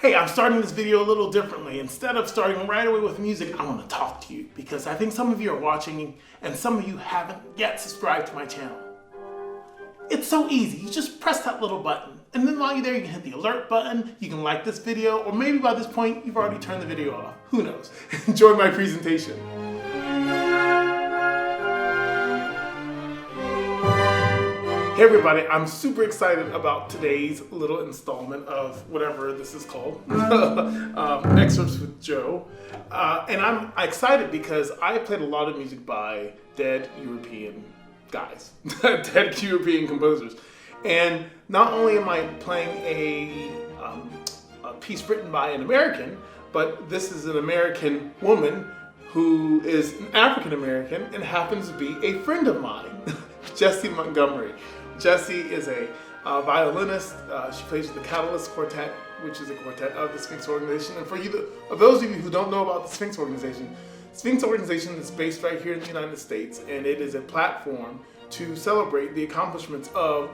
Hey, I'm starting this video a little differently. Instead of starting right away with music, I want to talk to you because I think some of you are watching and some of you haven't yet subscribed to my channel. It's so easy. You just press that little button. And then while you're there, you can hit the alert button, you can like this video, or maybe by this point, you've already turned the video off. Who knows? Enjoy my presentation. Hey everybody, I'm super excited about today's little installment of whatever this is called, Excerpts with Joe. And I'm excited because I played a lot of music by dead European guys, dead European composers. And not only am I playing a piece written by an American, but this is an American woman who is an African American and happens to be a friend of mine, Jessie Montgomery. Jessie is a violinist. She plays with the Catalyst Quartet, which is a quartet of the Sphinx Organization. And for those of you who don't know about the Sphinx Organization is based right here in the United States, and it is a platform to celebrate the accomplishments of,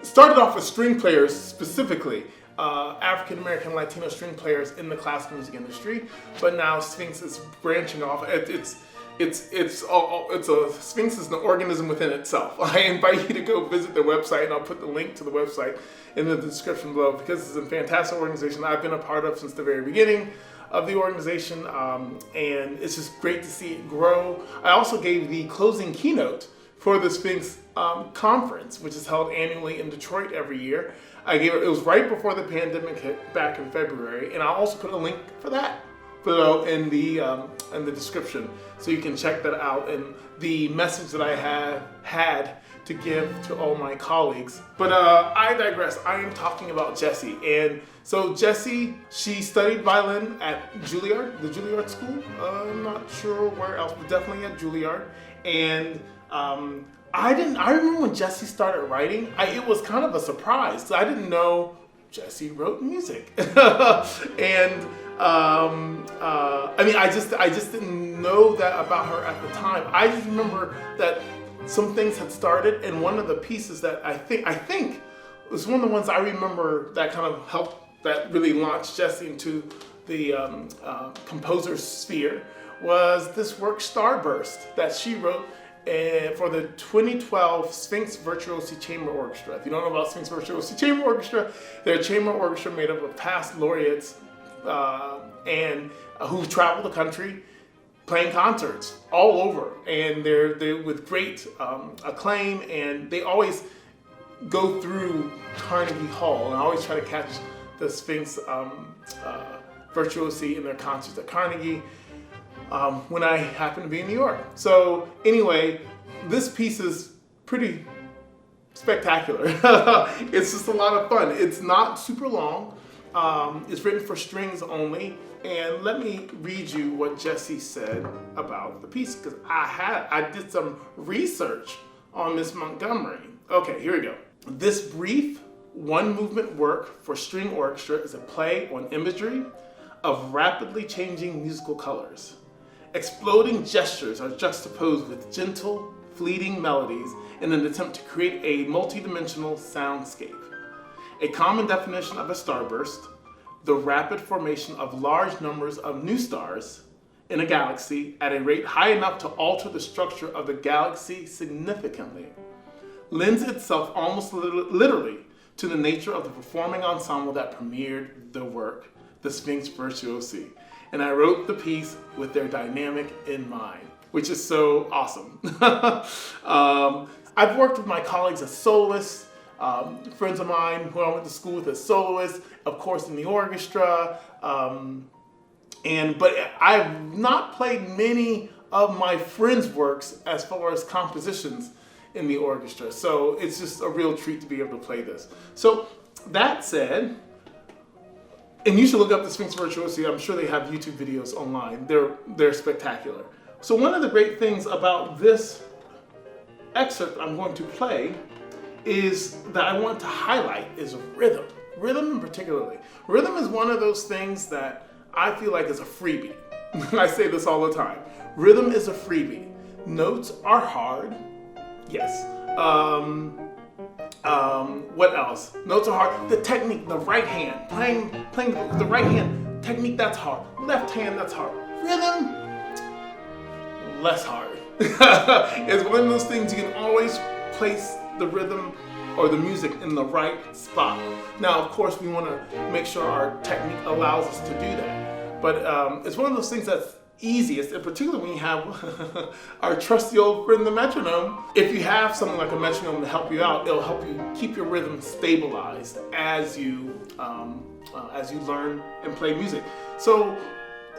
started off with string players specifically, African-American Latino string players in the classical music industry, but now Sphinx is branching off. Sphinx is an organism within itself. I invite you to go visit their website, and I'll put the link to the website in the description below because it's a fantastic organization I've been a part of since the very beginning of the organization, and it's just great to see it grow. I also gave the closing keynote for the Sphinx conference, which is held annually in Detroit every year. It was right before the pandemic hit back in February, and I'll also put a link for that below in the description, so you can check that out and the message that I have had to give to all my colleagues. But I digress. I am talking about Jessie, and so Jessie, she studied violin at Juilliard, the Juilliard School. I'm not sure where else, but definitely at Juilliard. And I remember when Jessie started writing, it was kind of a surprise because I didn't know Jessie wrote music, and I just didn't know that about her at the time. I just remember that some things had started, and one of the pieces that I think was one of the ones I remember that kind of helped, that really launched Jessie into the composer sphere, was this work Starburst that she wrote for the 2012 Sphinx Virtuosi Chamber Orchestra. If you don't know about Sphinx Virtuosi Chamber Orchestra, they're a chamber orchestra made up of past laureates and who travel the country playing concerts all over, and they're with great acclaim, and they always go through Carnegie Hall, and I always try to catch the Sphinx Virtuosi in their concerts at Carnegie when I happen to be in New York. So anyway, this piece is pretty spectacular. It's just a lot of fun. It's not super long. It's written for strings only, and let me read you what Jessie said about the piece, because I did some research on Miss Montgomery. Okay, here we go. This brief one-movement work for string orchestra is a play on imagery of rapidly changing musical colors. Exploding gestures are juxtaposed with gentle, fleeting melodies in an attempt to create a multidimensional soundscape. A common definition of a starburst, the rapid formation of large numbers of new stars in a galaxy at a rate high enough to alter the structure of the galaxy significantly, lends itself almost literally to the nature of the performing ensemble that premiered the work, the Sphinx Virtuosi. And I wrote the piece with their dynamic in mind, which is so awesome. I've worked with my colleagues as soloists, friends of mine who I went to school with as soloists, of course in the orchestra, but I've not played many of my friends' works as far as compositions in the orchestra. So it's just a real treat to be able to play this. So that said, and you should look up the Sphinx Virtuosi. I'm sure they have YouTube videos online. They're spectacular. So one of the great things about this excerpt I'm going to play is that I want to highlight is rhythm. Rhythm particularly. Rhythm is one of those things that I feel like is a freebie. I say this all the time. Rhythm is a freebie. Notes are hard, yes. What else? Notes are hard. The technique, the right hand, playing the right hand technique, that's hard. Left hand, that's hard. Rhythm, less hard. It's one of those things you can always place the rhythm or the music in the right spot. Now, of course, we want to make sure our technique allows us to do that. But it's one of those things that's easiest, and particularly when you have our trusty old friend, the metronome. If you have something like a metronome to help you out, it'll help you keep your rhythm stabilized as you learn and play music. So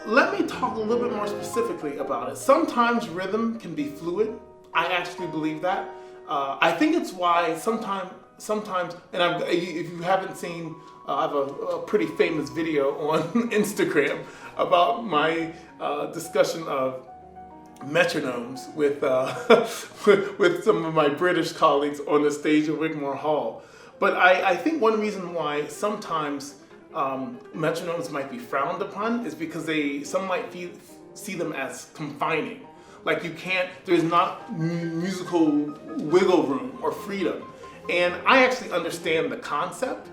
let me talk a little bit more specifically about it. Sometimes rhythm can be fluid. I actually believe that. I think it's why sometimes, and if you haven't seen, I have a pretty famous video on Instagram about my discussion of metronomes with with some of my British colleagues on the stage of Wigmore Hall. But I think one reason why sometimes metronomes might be frowned upon is because some might see them as confining. Like there's not musical wiggle room or freedom. And I actually understand the concept,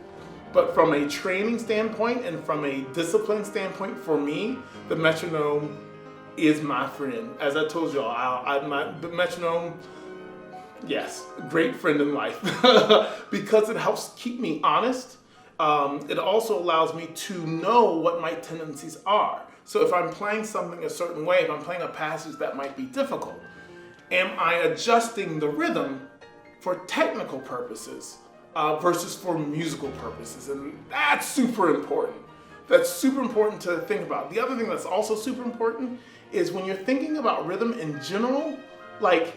but from a training standpoint and from a discipline standpoint, for me, the metronome is my friend. As I told y'all, the metronome, yes, great friend in life because it helps keep me honest. It also allows me to know what my tendencies are. So if I'm playing something a certain way, if I'm playing a passage that might be difficult, am I adjusting the rhythm for technical purposes versus for musical purposes? And that's super important. That's super important to think about. The other thing that's also super important is when you're thinking about rhythm in general, like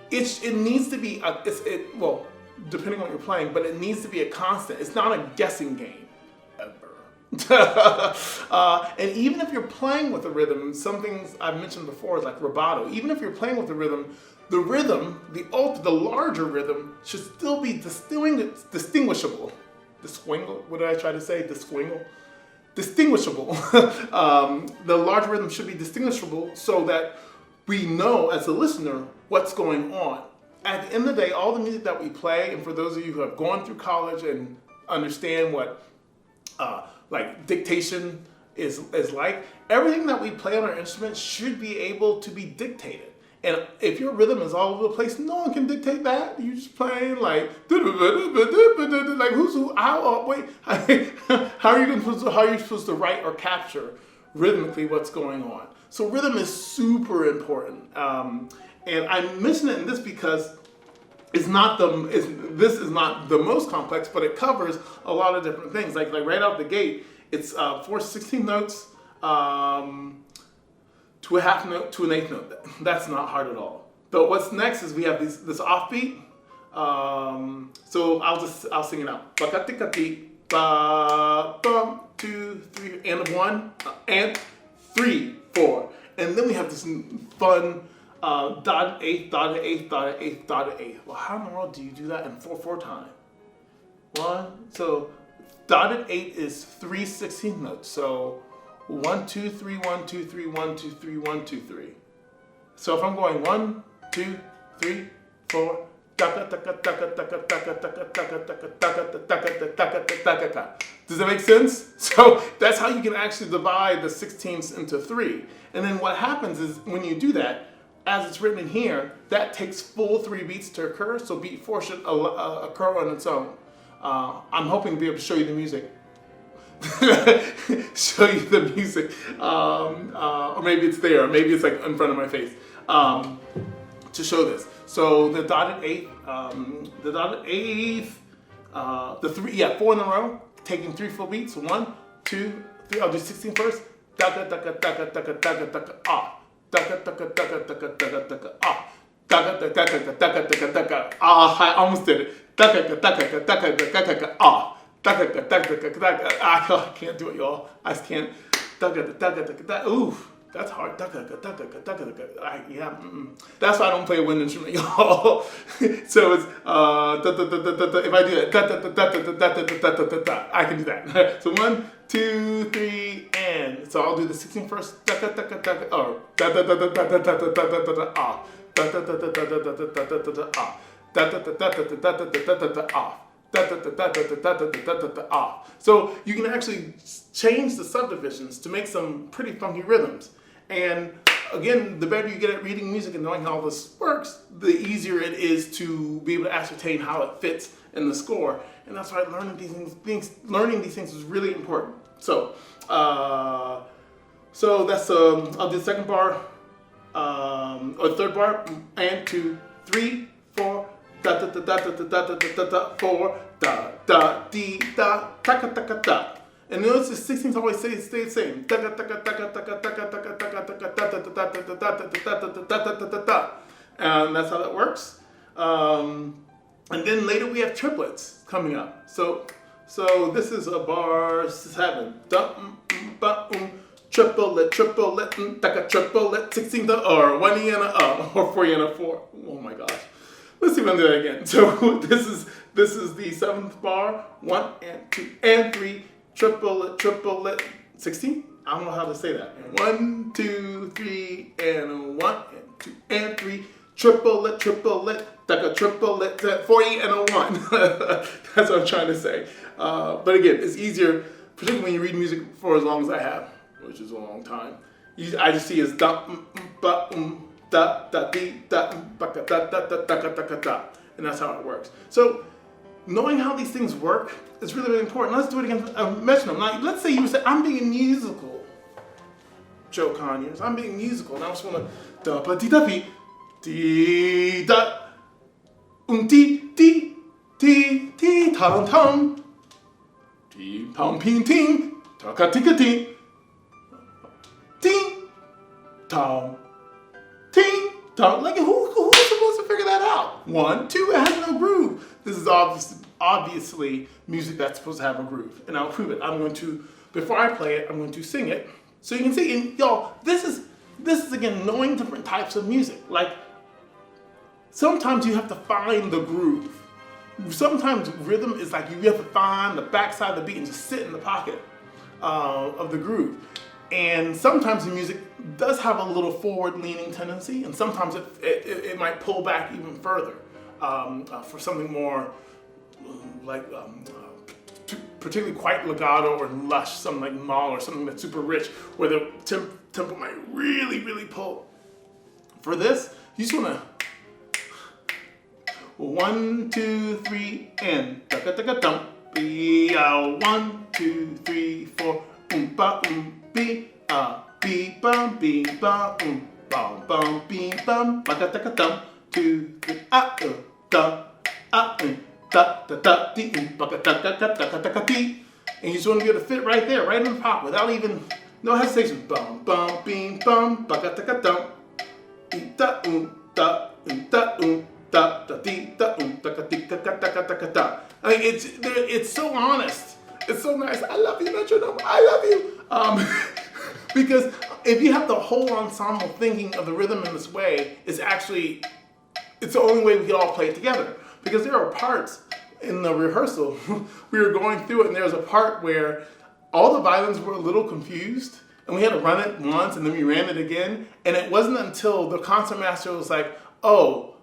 it needs to be, well, depending on what you're playing, but it needs to be a constant. It's not a guessing game, ever. And even if you're playing with a rhythm, some things I've mentioned before is like rubato. Even if you're playing with the rhythm, the larger rhythm should still be distinguishable. What did I try to say? Distinguishable. The larger rhythm should be distinguishable so that we know as a listener what's going on. At the end of the day, all the music that we play, and for those of you who have gone through college and understand what like dictation is like, everything that we play on our instruments should be able to be dictated. And if your rhythm is all over the place, no one can dictate that. You're just playing like who's who? How are you supposed to write or capture rhythmically what's going on? So rhythm is super important. And I mention it in this because this is not the most complex, but it covers a lot of different things. Like right out the gate, it's 4 16 notes to a half note to an eighth note. That's not hard at all. But what's next is we have this offbeat. So I'll sing it out. Ba-ka-ti-ka-ti, ba, 2, 3, and 1, and 3, 4, and then we have this fun. Dotted eighth, dotted eighth, dotted eighth, dotted eighth. Well, how in the world do you do that in 4/4 time? So dotted eighth is 3 16 notes. So 1 2 3 1 2 3 1 2 3 1 2 3. So if I'm going 1 2 3 4, does that make sense? So that's how you can actually divide the 16ths into 3. And then what happens is when you do that, as it's written in here, that takes full 3 beats to occur, so beat 4 should occur on its own. I'm hoping to be able to show you the music. Or maybe it's there, or maybe it's like in front of my face to show this. So the dotted eighth, 4 in a row, taking 3 full beats. 1 2 3. I'll do 16 first. Ah. I almost did it. I can't do it, y'all. I just can't. Ooh, that's hard. That's why I don't play a wind instrument, y'all. So it's if I do that, I can do that. So 1 2 3 and so I'll do the 16 first. Or da da da da da da da da da da off. Da da da da da da da da da da off. So you can actually change the subdivisions to make some pretty funky rhythms. And again, the better you get at reading music and knowing how this works, the easier it is to be able to ascertain how it fits in the score. And that's why learning these things is really important. So, so that's I'll do the second bar, or third bar, and 2, 3, 4. Da da da da da da da da da 4 da da dee da ta ka ta ka ta. And notice the 16th always stay the same. Da da da da da da da da da da da da da da. And that's how that works. And then later we have triplets coming up. So this is a bar 7. Da ba triplet, taka triplet, 16th or 1 E and a or 4 E and a 4. Oh my gosh. Let's see if I can do that again. So this is the 7th bar. 1 and 2 and 3. Triplet, 16? I don't know how to say that. 1, 2, 3, and 1 and 2 and 3. Triplet, taka triplet, 4 E and a 1. That's what I'm trying to say. But again, it's easier, particularly when you read music for as long as I have, which is a long time. I just see as da ba da da dee da ba da da da da da da, and that's how it works. So knowing how these things work is really, really important. Let's do it again. Metronome. Now, let's say you say, I'm being musical, Joe Conyers. I'm being musical, and I just want to da ba dee da dee dee da dee dee dee dee tom tom dee pom ping ting ta ka tika ting ting tom. Ting, tom. Like who's supposed to figure that out? 1, 2, it has no groove. This is obviously music that's supposed to have a groove, and I'll prove it. I'm going to, before I play it, I'm going to sing it so you can see. And y'all, this is again knowing different types of music. Like sometimes you have to find the groove. Sometimes rhythm is like you have to find the backside of the beat and just sit in the pocket of the groove. And sometimes the music does have a little forward-leaning tendency, and sometimes it might pull back even further for something more like particularly quite legato or lush, something like Mal or something that's super rich, where the tempo might really, really pull. For this, you just want to 1, 2, 3, and taka taka dum. 1, 2, 3, 4, ba be bum be bum bum be bum ba da da dum 2, 3 da da da dee ba da da dee, and you just want to be able to fit right there, right in the pop, without even no hesitation. Bum bum be bum ba da da dum da da da da dee da da dee da da. I mean, it's so honest. It's so nice. I love you, metronome. I love you. Because if you have the whole ensemble thinking of the rhythm in this way, it's the only way we can all play it together. Because there are parts in the rehearsal, we were going through it, and there was a part where all the violins were a little confused, and we had to run it once, and then we ran it again, and it wasn't until the concertmaster was like, oh,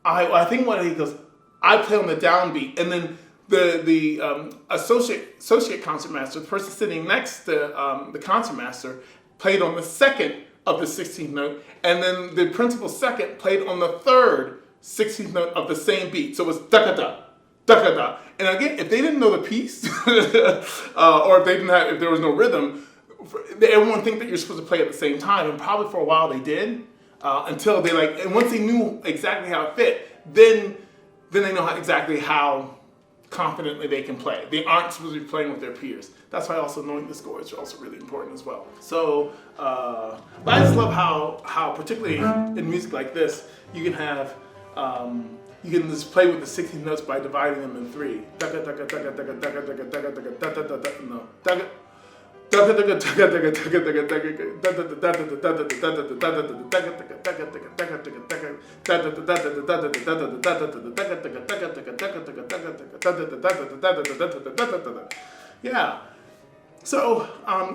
I think what he goes, I play on the downbeat, and then the associate concertmaster, the person sitting next to the concertmaster, played on the second of the 16th note, and then the principal second played on the third 16th note of the same beat. So it was da-ka-da, da-ka-da. And again, if they didn't know the piece, or if there was no rhythm, everyone think that you're supposed to play at the same time, and probably for a while they did, until they and once they knew exactly how it fit, then they know exactly how confidently they can play. They aren't supposed to be playing with their peers. That's why also knowing the score is also really important as well. So, but I just love how particularly in music like this, you can have, you can just play with the 16 notes by dividing them in 3. Yeah. So,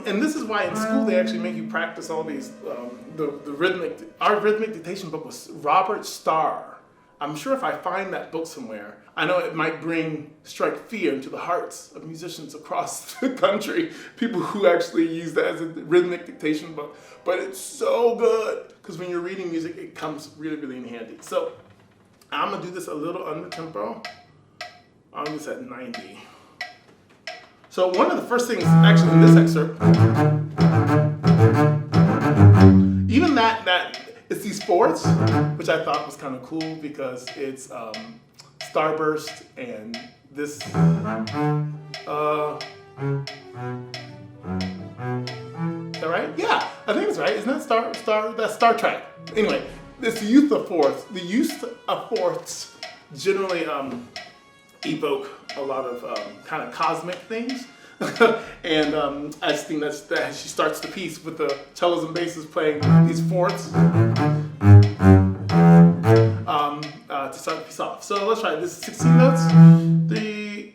and this is why in school they actually make you practice all these, our rhythmic dictation book was Robert Starr. I'm sure if I find that book somewhere, I know it might strike fear into the hearts of musicians across the country, people who actually use that as a rhythmic dictation book. But it's so good, because when you're reading music, it comes really, really in handy. So I'm gonna do this a little under tempo. I'll do this at 90. So one of the first things, actually, in this excerpt, even that it's these fourths, which I thought was kind of cool because it's Starburst and this. Is that right? Yeah, I think it's right. Isn't that that's Star Trek? Anyway, this use of fourths. The use of fourths generally evoke a lot of kind of cosmic things. And I just think that she starts the piece with the cellos and basses playing these fourths to start the piece off. So let's try it. This is 16 notes. 3,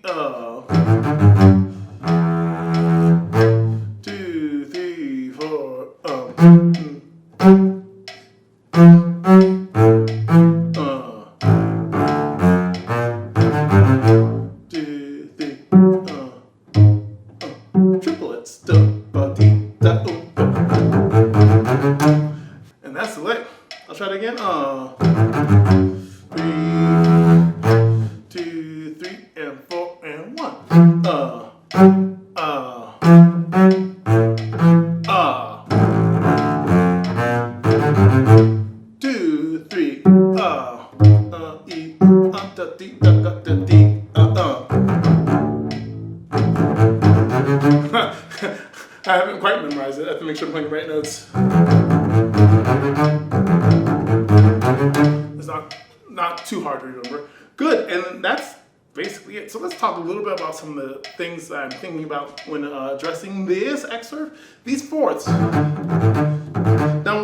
2, 3, 4. 2, 3. Triplets. And that's the lick. I'll try it again. 3, 2, 3, and 4, and 1. 2, 3. I haven't quite memorized it. I have to make sure I'm playing the right notes. It's not too hard to remember. Good, and that's basically it. So let's talk a little bit about some of the things that I'm thinking about when addressing this excerpt. These fourths. Now,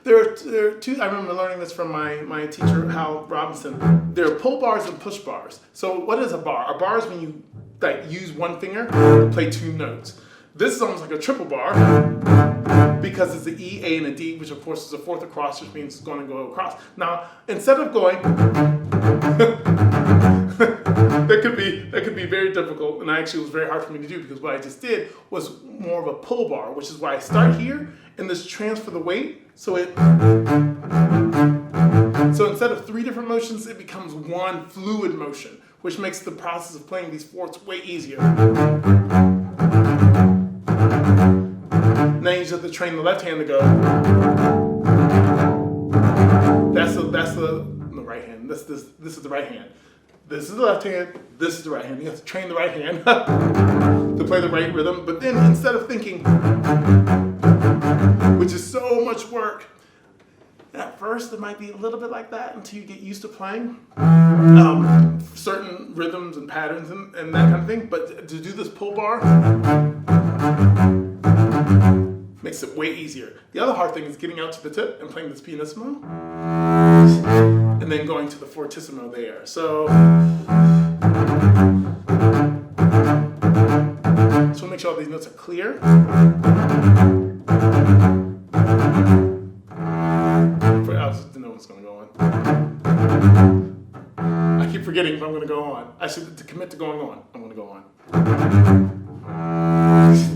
there are two. I remember learning this from my teacher, Hal Robinson. There are pull bars and push bars. So what is a bar? A bar is when you use one finger to play two notes. This is almost like a triple bar because it's an E, A, and a D, which of course is a fourth across, which means it's going to go across. Now, instead of going, that could be very difficult, and actually it was very hard for me to do because what I just did was more of a pull bar, which is why I start here and just transfer the weight. So instead of 3 different motions, it becomes one fluid motion, which makes the process of playing these fourths way easier. Now you just have to train the left hand to go. That's the right hand. This is the right hand. This is the left hand. This is the right hand. You have to train the right hand to play the right rhythm. But then instead of thinking, which is so much work, at first it might be a little bit like that until you get used to playing certain rhythms and patterns and that kind of thing. But to do this pull bar makes it way easier. The other hard thing is getting out to the tip and playing this pianissimo and then going to the fortissimo there. So make sure all these notes are clear. I just didn't know what's going to go on. I keep forgetting if I'm going to go on. I should commit to going on. I'm going to go on.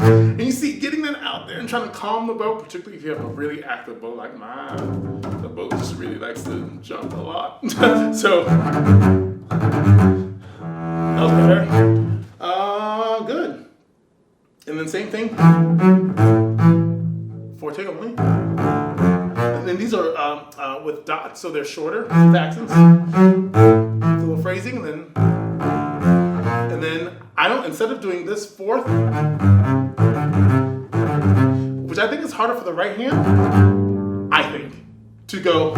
And you see, getting that out there and trying to calm the boat, particularly if you have a really active boat like mine, the boat just really likes to jump a lot. So, that was better. Good. And then same thing, forte only. And then these are with dots, so they're shorter with accents. A little phrasing, and then I don't. Instead of doing this fourth, which I think is harder for the right hand, I think to go.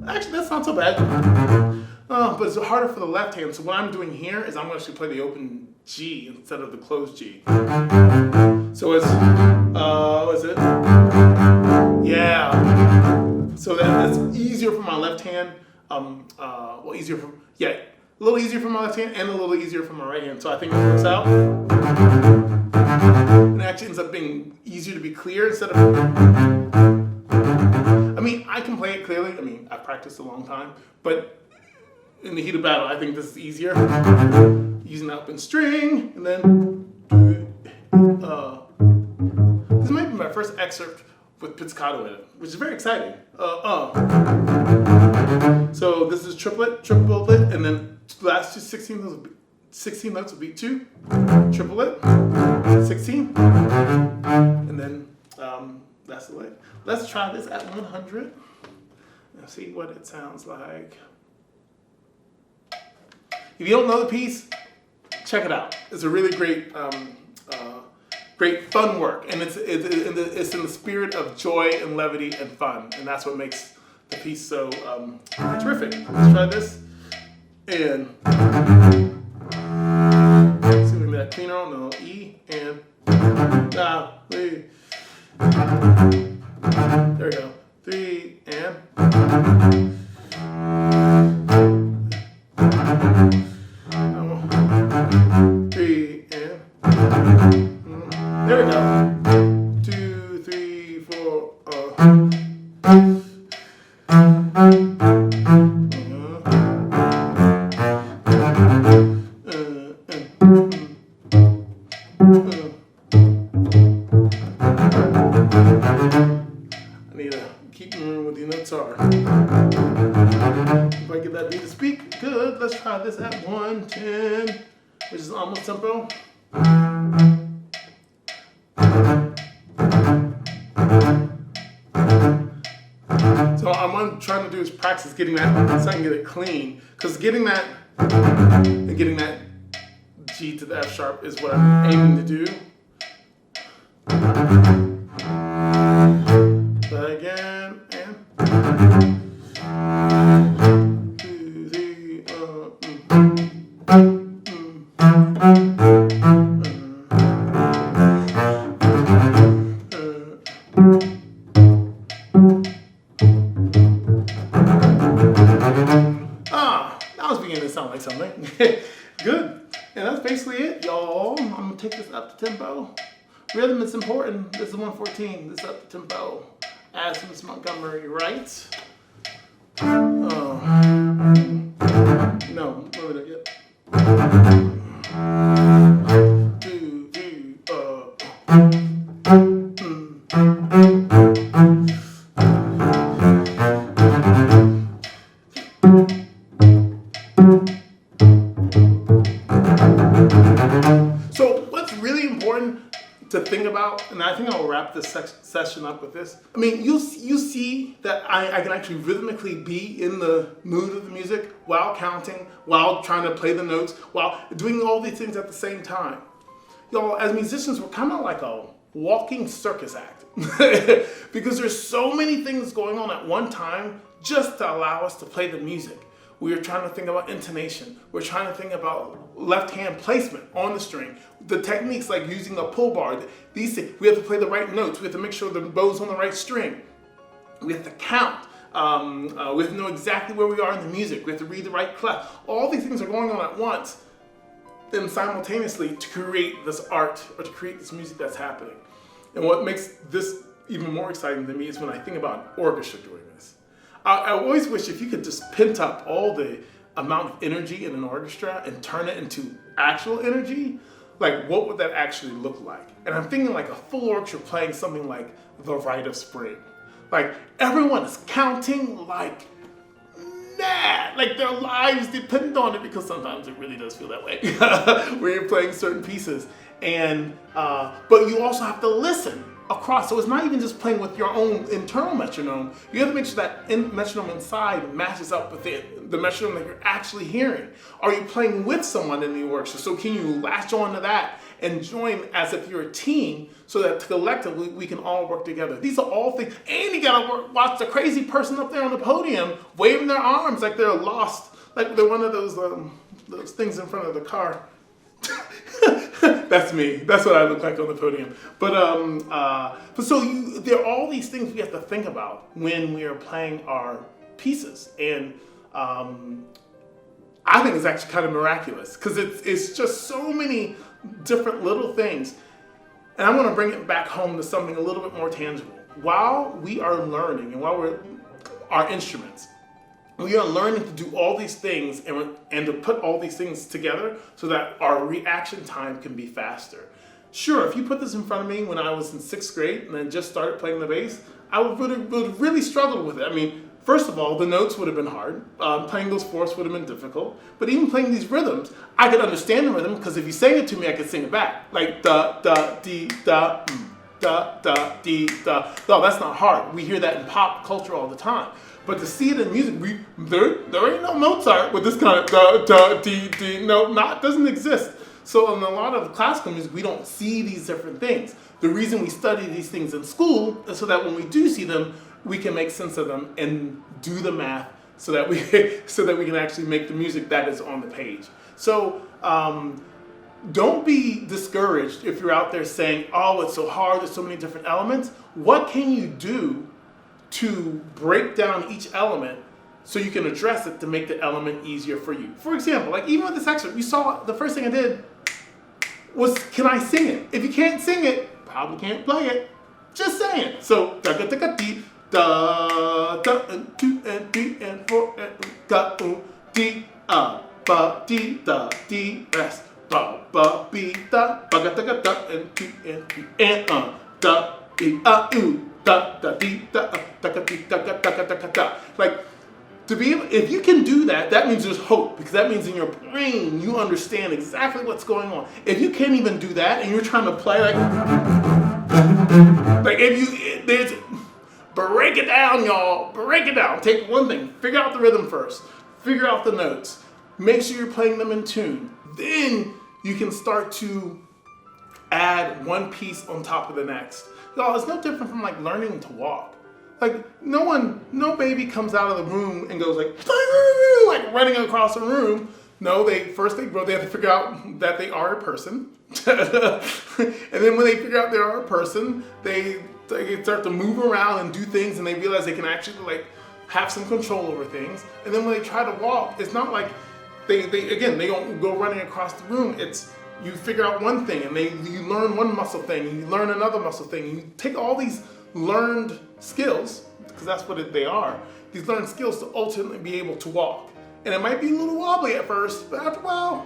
Actually, that's not so bad. But it's harder for the left hand. So what I'm doing here is I'm going to actually play the open G instead of the closed G. So it's what is it? Yeah. So that's easier for my left hand. A little easier for my left hand and a little easier for my right hand. So I think it works out. And it actually ends up being easier to be clear instead of. I mean, I can play it clearly. I mean, I've practiced a long time, but in the heat of battle, I think this is easier. Using the open string, and then this might be my first excerpt with pizzicato in it, which is very exciting. So this is triplet, and then the last two 16 notes will be 2, triplet, 16, and then that's the lick. Let's try this at 100 and see what it sounds like. If you don't know the piece, check it out. It's a really great, great fun work, and it's in the spirit of joy and levity and fun, and that's what makes the piece so terrific. Let's try this, and see if we can get that cleaner on the E and there we go. 3 and. There we go. 2, 3, 4. I need to keep remembering what the notes are. If I get that beat to speak, good. Let's try this at 110, which is almost tempo. So what I'm trying to do is practice getting that so I can get it clean. Because getting that and getting that G to the F sharp is what I'm aiming to do. Try again and 2, 3, that was beginning to sound like something. Good. And that's basically it, y'all. I'm gonna take this up to tempo. Rhythm is important. This is 114. This is up to tempo. As Jessie Montgomery writes. No, what did I get? 2, 3, So what's really important to think about, and I think I'll wrap this session up with this. I mean, you see that I can actually rhythmically be in the mood of the music while counting, while trying to play the notes, while doing all these things at the same time. Y'all, as musicians, we're kind of like a walking circus act because there's so many things going on at one time just to allow us to play the music. We are trying to think about intonation. We're trying to think about left hand placement on the string. The techniques like using a pull bar. These things, we have to play the right notes. We have to make sure the bow's on the right string. We have to count. We have to know exactly where we are in the music. We have to read the right clef. All these things are going on at once and simultaneously to create this art or to create this music that's happening. And what makes this even more exciting to me is when I think about an orchestra doing this. I always wish if you could just pent up all the amount of energy in an orchestra and turn it into actual energy, like what would that actually look like? And I'm thinking like a full orchestra playing something like The Rite of Spring. Like everyone is counting like mad, like their lives depend on it, because sometimes it really does feel that way when you're playing certain pieces. And but you also have to listen across, so it's not even just playing with your own internal metronome. You have to make sure that metronome inside matches up with the metronome that you're actually hearing. Are you playing with someone in the orchestra? So can you latch on to that and join as if you're a team, so that collectively we can all work together? These are all things, and you gotta watch the crazy person up there on the podium waving their arms like they're lost, like they're one of those things in front of the car. That's me. That's what I look like on the podium. But there are all these things we have to think about when we are playing our pieces, and I think it's actually kind of miraculous because it's just so many different little things. And I want to bring it back home to something a little bit more tangible. while we are learning and while we're our instruments, we are learning to do all these things and to put all these things together so that our reaction time can be faster. Sure, if you put this in front of me when I was in 6th grade and then just started playing the bass, I would have really struggled with it. I mean, first of all, the notes would have been hard. Playing those fourths would have been difficult. But even playing these rhythms, I could understand the rhythm because if you sang it to me, I could sing it back. Like da, da, dee, da, da, da, dee, da. No, that's not hard. We hear that in pop culture all the time. But to see it in music, there ain't no Mozart with this kind of da, da, dee, dee. No, doesn't exist. So in a lot of classical music, we don't see these different things. The reason we study these things in school is so that when we do see them, we can make sense of them and do the math so that we can actually make the music that is on the page. So don't be discouraged if you're out there saying, oh, it's so hard, there's so many different elements. What can you do to break down each element so you can address it to make the element easier for you? For example, like even with this excerpt, you saw the first thing I did was, can I sing it? If you can't sing it, probably can't play it. Just saying. So da da da dee da da and 2 and 3 and 4 and ga dee ba dee da dee rest ba ba be da ba ga da da and 2 and 3 and da dee da da dee da da dee da da da da da. Like, to be able, if you can do that, that means there's hope, because that means in your brain you understand exactly what's going on. If you can't even do that and you're trying to play like if you break it down, y'all, break it down. Take one thing, figure out the rhythm first, figure out the notes, make sure you're playing them in tune. Then you can start to add one piece on top of the next. Y'all, it's no different from like learning to walk. Like no baby comes out of the room and goes like running across the room. No, they have to figure out that they are a person. And then when they figure out they are a person, they start to move around and do things, and they realize they can actually like have some control over things. And then when they try to walk, it's not like they don't go running across the room. It's you figure out one thing and you learn one muscle thing and you learn another muscle thing. And you take all these learned skills, because that's what they are, these learned skills to ultimately be able to walk. And it might be a little wobbly at first, but after a while,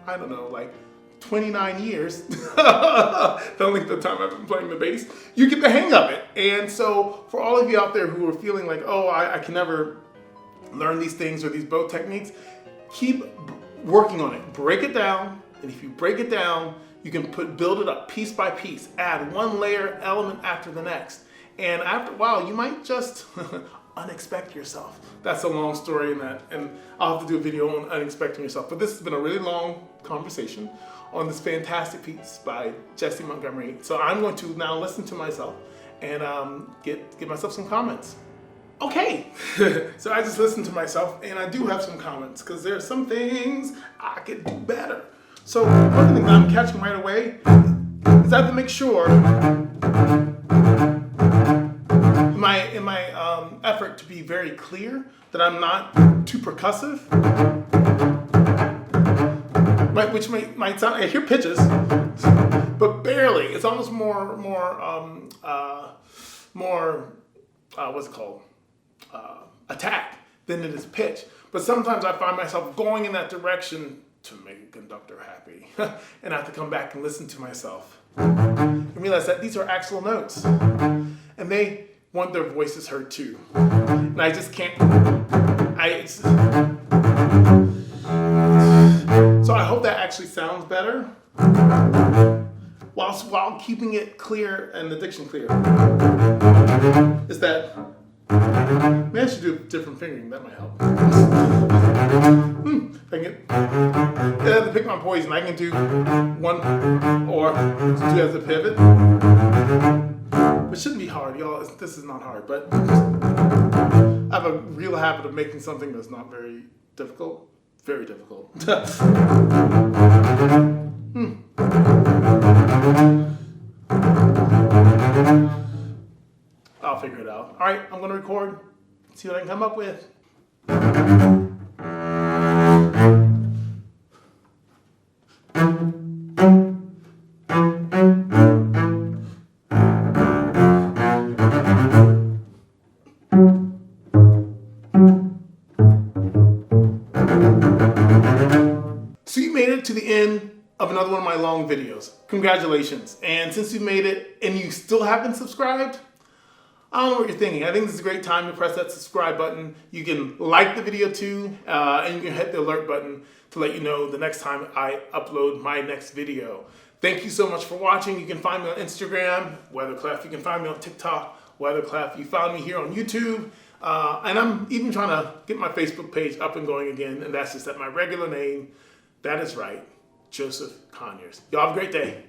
I don't know, like 29 years, the length of time I've been playing the bass, you get the hang of it. And so for all of you out there who are feeling like, oh, I can never learn these things or these bow techniques, keep working on it. Break it down, and if you break it down, you can build it up piece by piece, add one layer element after the next. And after a while, you might just unexpect yourself. That's a long story, and I'll have to do a video on unexpecting yourself. But this has been a really long conversation on this fantastic piece by Jessie Montgomery. So I'm going to now listen to myself and get myself some comments. Okay, so I just listened to myself, and I do have some comments, because there are some things I could do better. So one thing I'm catching right away is I have to make sure in my effort to be very clear that I'm not too percussive, which might sound, I hear pitches, but barely. It's almost more what's it called? Attack than it is pitch. But sometimes I find myself going in that direction to make a conductor happy. And I have to come back and listen to myself and realize that these are actual notes. And they want their voices heard too. And I just can't. So I hope that actually sounds better while keeping it clear and the diction clear. Is that, maybe I should do different fingering, that might help. I have to pick my poison. I can do one or do as a pivot. It shouldn't be hard, y'all. This is not hard, but I have a real habit of making something that's not very difficult, very difficult. I'll figure it out. All right, I'm going to record, see what I can come up with. congratulations. And since you made it and you still haven't subscribed, I don't know what you're thinking. I think this is a great time to press that subscribe button. You can like the video too, and you can hit the alert button to let you know the next time I upload my next video. Thank you so much for watching. You can find me on Instagram, Weatherclef. You can find me on TikTok, Weatherclef. You found me here on YouTube. And I'm even trying to get my Facebook page up and going again, and that's just at my regular name. That is right, Joseph Conyers. Y'all have a great day.